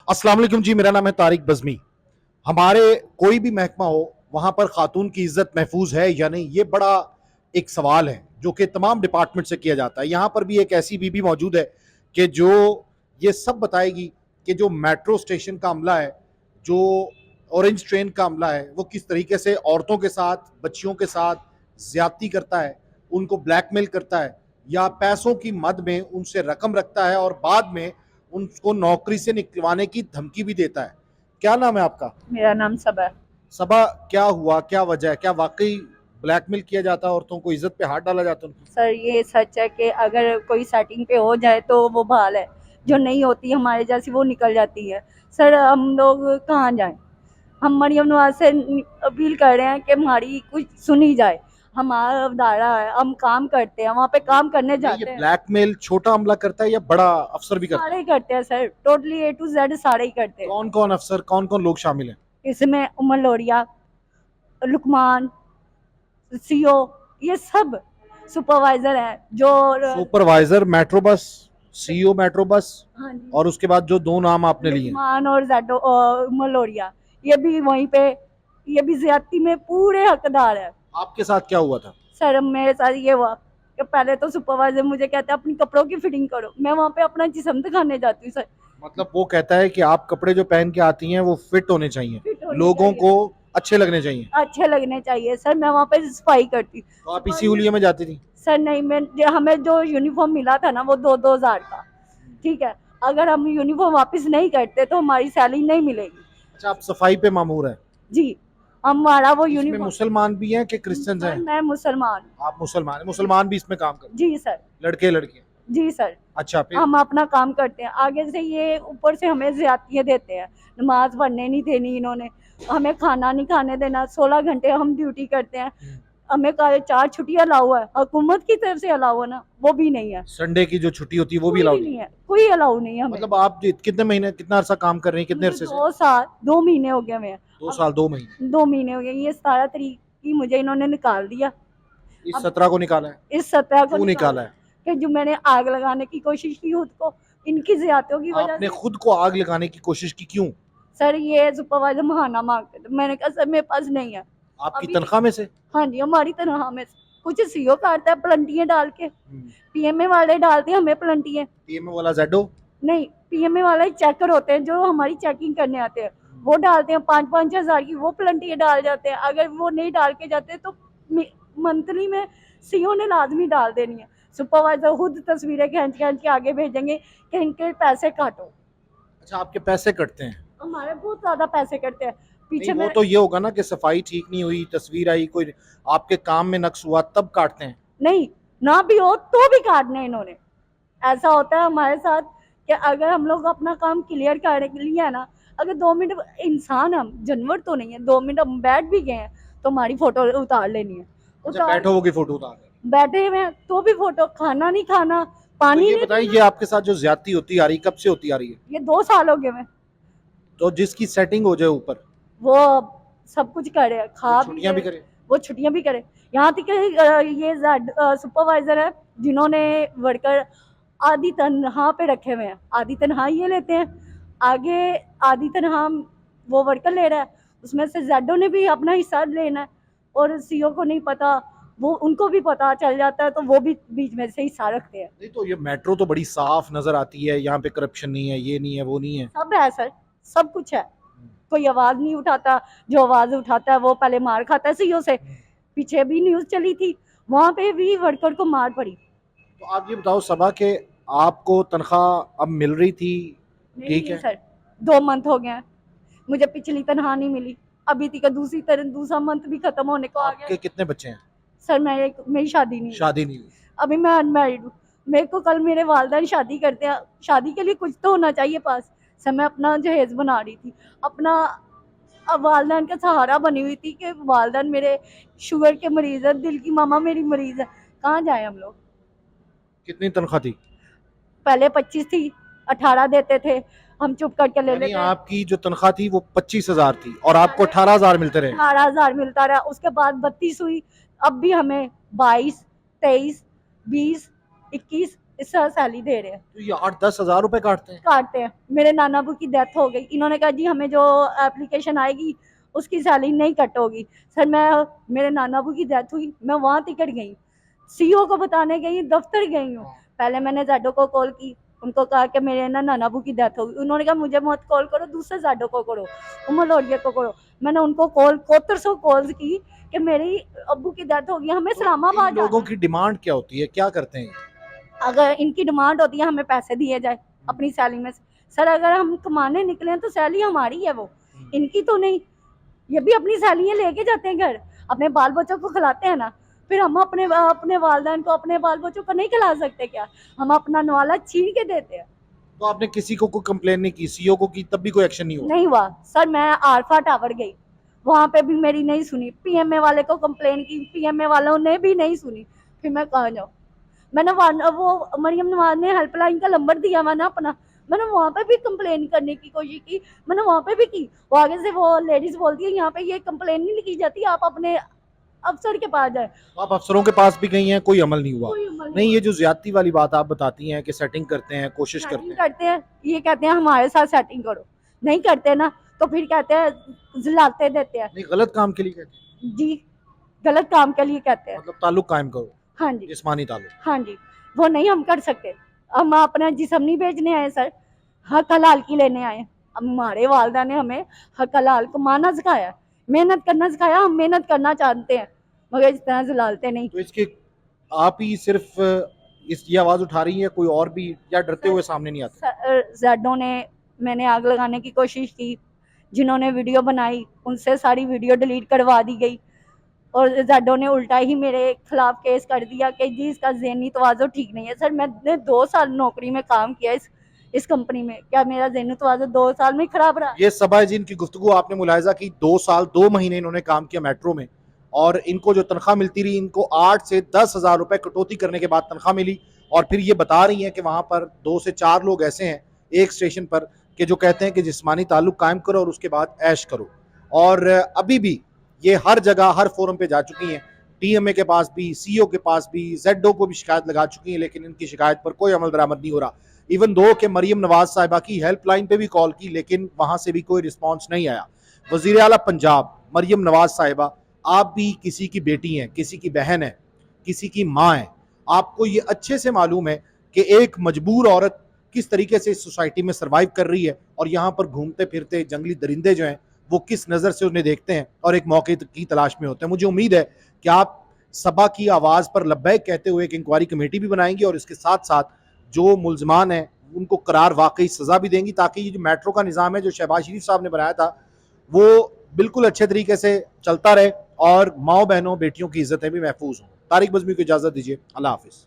अस्सलाम वालेकुम जी, मेरा नाम है तारिक बज़मी। हमारे कोई भी महकमा हो, वहाँ पर ख़ातून की इज़्ज़त महफूज है या नहीं, ये बड़ा एक सवाल है जो कि तमाम डिपार्टमेंट से किया जाता है। यहाँ पर भी एक ऐसी बीबी मौजूद है कि जो ये सब बताएगी कि जो मेट्रो स्टेशन का अमला है, जो ऑरेंज ट्रेन का अमला है, वो किस तरीके से औरतों के साथ, बच्चियों के साथ ज़्यादती करता है, उनको ब्लैकमेल करता है या पैसों की मद में उनसे रकम रखता है और बाद में उनको नौकरी से निकलवाने की धमकी भी देता है। क्या नाम है आपका? मेरा नाम सबा है। सबा, क्या हुआ, क्या वजह है, क्या वाकई ब्लैकमेल किया जाता है, औरतों को इज्जत पे हाथ डाला जाता है उनकी? सर ये सच है कि अगर कोई सेटिंग पे हो जाए तो वो बहाल है, जो नहीं होती हमारे जैसी वो निकल जाती है। सर हम लोग कहाँ जाएं? हम मरियम नवाज से अपील कर रहे हैं कि हमारी कुछ सुनी जाए। हमारा अदारा है, हम काम करते हैं, वहाँ पे काम करने नहीं, ये जाते हैं। ब्लैकमेल छोटा अमला करता है या बड़ा अफसर भी करता है? सारे ही करते हैं sir, totally A to Z सारे ही करते हैं। कौन कौन अफसर, कौन कौन लोग शामिल हैं? इसमें उमर लोरिया, लुकमान, सीओ, ये सब सुपरवाइजर हैं जो। Supervisor metro bus, CEO metro bus, हाँ जी। और उसके बाद जो दो नाम आपने लिए हैं। लुकमान और जैडो मलोरिया, ये भी वहीं पे, ये भी ज्यादती में पूरे हकदार है। आपके साथ क्या हुआ था? सर मेरे साथ ये हुआ कि पहले तो सुपरवाइजर मुझे कहता है अपनी कपड़ों की फिटिंग करो, मैं वहाँ पे अपना जिस्म दिखाने जाती हूँ सर। मतलब वो कहता है कि आप कपड़े जो पहन के आती हैं वो फिट होने चाहिए, फिट होनी लोगों चाहिए, को अच्छे लगने चाहिए। अच्छे लगने चाहिए सर। मैं वहाँ पे सफाई करती तो आप इसी हुलिये में जाती थी? सर। नहीं, मैं हमें जो यूनिफॉर्म मिला था ना वो 2-2 हज़ार का, ठीक है। अगर हम यूनिफॉर्म वापस नहीं करते तो हमारी सैलरी नहीं मिलेगी। अच्छा, आप सफाई पे मामूर हैं। जी, हमारा वो इसमें यूनिफॉर्म। मुसलमान भी हैं कि क्रिश्चियंस सर हैं? मैं मुसलमान हूँ। आप मुसलमान हैं, मुसलमान भी इसमें काम करते जी सर। हैं, लड़के लड़कियां? जी सर। अच्छा, फिर? हम अपना काम करते हैं, आगे से ये ऊपर से हमें ज्यादतियाँ देते हैं। नमाज पढ़ने नहीं देनी इन्होंने, हमें खाना नहीं खाने देना। 16 घंटे हम ड्यूटी करते हैं, हमें 4 छुट्टियां अलाउ है, हुकूमत की तरफ से अलाउ है ना, वो भी नहीं है। संडे की जो छुट्टी होती है वो भी कोई अलाउड भी नहीं? नहीं है, कोई अलाउ नहीं है हमें। मतलब आप कितने महीने, कितना अरसा काम कर रही हैं, कितने मुझे अरसे से? 2 साल 2 महीने हो गए हुए हैं। 2 साल 2 महीने? 2 महीने हो गए, ये 17 तारीख की मुझे इन्होंने निकाल दिया। इस अब 17 को निकाला है? इस सत्रह को क्यों निकाला निकाला है? कि जो मैंने आग लगाने की कोशिश की खुद को, इनकी ज्यादतियों की वजह आपने से। खुद को आग लगाने की कोशिश की, क्यों? सर ये सुपरवाइजर महाना मांगते थे, मैंने कहा सर मेरे पास नहीं है आपकी अभी। तनख्वाह में से? हाँ जी, हमारी तनख्वाह में से कुछ सीओ काटता है प्लंटियां डाल के, पीएमए वाले डालते हैं हमें प्लंटियां। पीएमओ वाला जेडो? नहीं, पीएमए वाले चेकर होते हैं जो हमारी चेकिंग करने आते हैं, वो डालते हैं 5-5 हज़ार की, वो प्लंटियां डाल जाते हैं। अगर वो नहीं डाल के जाते तो मंथली में सीओ ने लाजमी डाल देनी है। सुपरवाइजर खुद तस्वीरें खींच खींच के आगे भेजेंगे कि इनके पैसे काटो। अच्छा, आपके पैसे कटते हैं? हमारे बहुत ज्यादा पैसे कटते हैं नहीं, पीछे वो में। तो ये होगा ना कि सफाई ठीक नहीं हुई, तस्वीर आई, कोई आपके काम में नक्स हुआ, तब काटते हैं? नहीं, ना भी हो तो भी काटने इन्होंने। ऐसा होता है हमारे साथ कि अगर हम लोग अपना काम क्लियर करने के लिए है ना, अगर 2 मिनट, इंसान हम जानवर तो नहीं है, 2 मिनट हम बैठ भी गए हैं तो हमारी फोटो उतार लेनी है। अच्छा, उतार, बैठो होगी फोटो उतार रहे? बैठे हुए हैं तो भी फोटो, खाना नहीं खाना, तो पानी ये नहीं बताएं, पीना। ये आपके साथ जो ज्यादती होती आ रही, कब से होती आ रही है? ये 2 साल हो गए हैं। तो जिसकी सेटिंग हो जाए ऊपर, वो सब कुछ करे, खा वो भी छुट्टियां ले, भी करे? वो छुट्टियां भी करे। यहाँ तक कि ये सुपरवाइजर है जिन्होंने वर्कर आधी तनख्वाह पे रखे हुए हैं, आधी तनख्वाह ये लेते हैं, आगे आधी तनख्वाह वो वर्कर ले रहा है, उसमें से जेडो ने भी अपना हिस्सा लेना है और सीओ को नहीं पता, वो उनको भी पता चल जाता है तो वो भी बीच में से हिस्सा रखते हैं। नहीं, तो ये मेट्रो तो बड़ी साफ नजर आती है, यहाँ पे करप्शन नहीं है, ये नहीं है, वो नहीं है। सब है सर, सब कुछ है। कोई आवाज नहीं उठाता, जो आवाज उठाता है वो पहले मार खाता है सीओ से। पीछे भी न्यूज चली थी, वहां पे भी वर्कर को मार पड़ी। तो आप ये बताओ सबा के, आपको तनख्वाह अब मिल रही थी? नहीं ठीक नहीं है। सर, 2 मंथ हो गए हैं, मुझे पिछली तनख्वाह नहीं मिली। अभी तक दूसरा मंथ भी खत्म होने को आ गया। आपके कितने बच्चे हैं? सर मेरी शादी नहीं हुई, शादी नहीं हुई? अभी मैं अनमैरिड हूँ। मेरे को कल मेरे वालदैन शादी करते हैं, शादी के लिए कुछ तो होना चाहिए पास। सर मैं अपना जहेज बना रही थी, अपना अब वालदैन का सहारा बनी हुई थी कि वालदैन मेरे शुगर के मरीज है, दिल की मामा मेरी मरीज है, कहाँ जाए हम लोग। कितनी तनख्वाह थी? पहले 25 थी, 18 देते थे, हम चुप करके ले यानी लेते। आपकी जो तनख्वाह थी वो 25,000 थी और आपको 18,000 मिलते रहे? 18 हज़ार मिलता रहा, उसके बाद 32 हुई, अब भी हमें 22, 23, 20, 21, इस तरह सैलरी दे रहे हैं, तो ये 8-10 हज़ार रुपए काटते हैं। काटते हैं। मेरे नाना अबू की डेथ हो गई, इन्होंने कहा जी हमें जो एप्लीकेशन आएगी उसकी सैलरी नहीं कट होगी। सर मैं, मेरे नाना अबू की डेथ हुई, मैं वहाँ टिकट गई, सीईओ को बताने गई, दफ्तर गई हूँ। पहले मैंने जैडो को कॉल की, उनको कहा कि मेरे ना नाना अबू की डेथ होगी। उन्होंने कहा मुझे मत कॉल करो, दूसरे जैडो को करो, उमर लोडिया को करो। मैंने उनको कॉल 7100 कॉल्स की कि मेरी अबू की डेथ होगी, हमें तो इस्लामाबाद इन लोगों जाना है। की डिमांड क्या होती है, क्या करते हैं? अगर इनकी डिमांड होती है हमें पैसे दिए जाए अपनी सैलरी में से। सर अगर हम कमाने निकले हैं तो सैलरी हमारी है, वो इनकी तो नहीं। ये भी अपनी सैलरी लेके जाते हैं घर, अपने बाल बच्चों को खिलाते हैं ना, फिर हम अपने अपने वालदैन को, अपने बाल बच्चों को नहीं खिला सकते क्या? हम अपना नवाला छीन के देते हैं। तो आपने किसी को कोई कंप्लेन नहीं की, सीईओ को की, तब भी कोई एक्शन नहीं हुआ? नहीं हुआ सर। मैं आरफा टावर गई, वहां पे भी मेरी नहीं सुनी। पीएमए वाले को कंप्लेन की, पीएमए वालों ने भी नहीं सुनी। फिर मैं कहाँ जाऊँ? मैंने वो मरियम नवाज ने हेल्पलाइन का नंबर दिया हुआ ना अपना, मैंने वहां पे भी कंप्लेन करने की कोशिश की, मैंने वहां पे भी की। वो आगे से वो लेडीज बोलती है यहाँ पे ये कंप्लेन नहीं लिखी जाती, आप अपने अफसर के पास जाए। तो आप अफसरों के पास भी गई हैं, कोई अमल नहीं हुआ? कोई अमल नहीं, नहीं ये जो ज्यादती वाली बात आप बताती हैं कि सेटिंग करते हैं, कोशिश करते सेटिंग हैं, करते हैं, ये कहते हैं हमारे साथ सेटिंग करो, नहीं करते ना तो फिर कहते हैं जिलाते देते हैं। नहीं गलत काम के लिए कहते हैं, जी, गलत काम के लिए कहते हैं। मतलब ताल्लुक कायम करो, हाँ जी, जिस्मानी ताल्लुक। हाँ जी, वो नहीं हम कर सकते। हम अपना जिस्म नहीं बेचने आए सर, हक हलाल की लेने आए। अब हमारे वालदा ने हमें हक हलाल कमाना सिखाया, मेहनत करना सिखाया, हम मेहनत करना जानते हैं मगर इस तरह जलालते नहीं। तो इसके आप ही सिर्फ इस ये आवाज उठा रही है, कोई और भी, या डरते हुए सामने नहीं आते? जैडो ने, मैंने आग लगाने की कोशिश की, जिन्होंने वीडियो बनाई उनसे सारी वीडियो डिलीट करवा दी गई, और जैडो ने उल्टा ही मेरे खिलाफ केस कर दिया कि जी इसका ज़हनी तवाज़ो ठीक नहीं है। सर मैंने 2 साल नौकरी में काम किया इस कंपनी में, क्या मेरा ज़हनी तवाज़ो 2 साल में खराब रहा? ये सबा जिनकी गुफ्तगू आपने मुलाहिजा की, 2 साल 2 महीने इन्होंने काम किया मेट्रो में, और इनको जो तनख्वाह मिलती रही, इनको 8 से 10 हज़ार रुपए कटौती करने के बाद तनख्वाह मिली। और फिर ये बता रही हैं कि वहां पर 2 से 4 लोग ऐसे हैं एक स्टेशन पर कि जो कहते हैं कि जिस्मानी ताल्लुक कायम करो और उसके बाद ऐश करो। और अभी भी ये हर जगह हर फोरम पे जा चुकी हैं, टीएमए के पास भी, सीईओ के पास भी, जेडो को भी शिकायत लगा चुकी हैं, लेकिन इनकी शिकायत पर कोई अमल दरामद नहीं हो रहा। इवन दो कि मरियम नवाज साहिबा की हेल्पलाइन पे भी कॉल की, लेकिन वहां से भी कोई रिस्पॉन्स नहीं आया। वजीर आला पंजाब मरियम नवाज साहिबा, आप भी किसी की बेटी हैं, किसी की बहन है, किसी की माँ है, आपको ये अच्छे से मालूम है कि एक मजबूर औरत किस तरीके से इस सोसाइटी में सर्वाइव कर रही है, और यहाँ पर घूमते फिरते जंगली दरिंदे जो हैं वो किस नज़र से उन्हें देखते हैं और एक मौके की तलाश में होते हैं। मुझे उम्मीद है कि आप सबा की आवाज़ पर लब्बैक कहते हुए एक इंक्वायरी कमेटी भी बनाएंगी, और इसके साथ साथ जो मुलजमान हैं उनको करार वाकई सज़ा भी देंगी, ताकि ये जो मेट्रो का निज़ाम है जो शहबाज शरीफ साहब ने बनाया था वो बिल्कुल अच्छे तरीके से चलता रहे, और माओ बहनों बेटियों की इज्जतें भी महफूज हों। तारिक बज़मी को इजाज़त दीजिए, अल्लाह हाफिज़।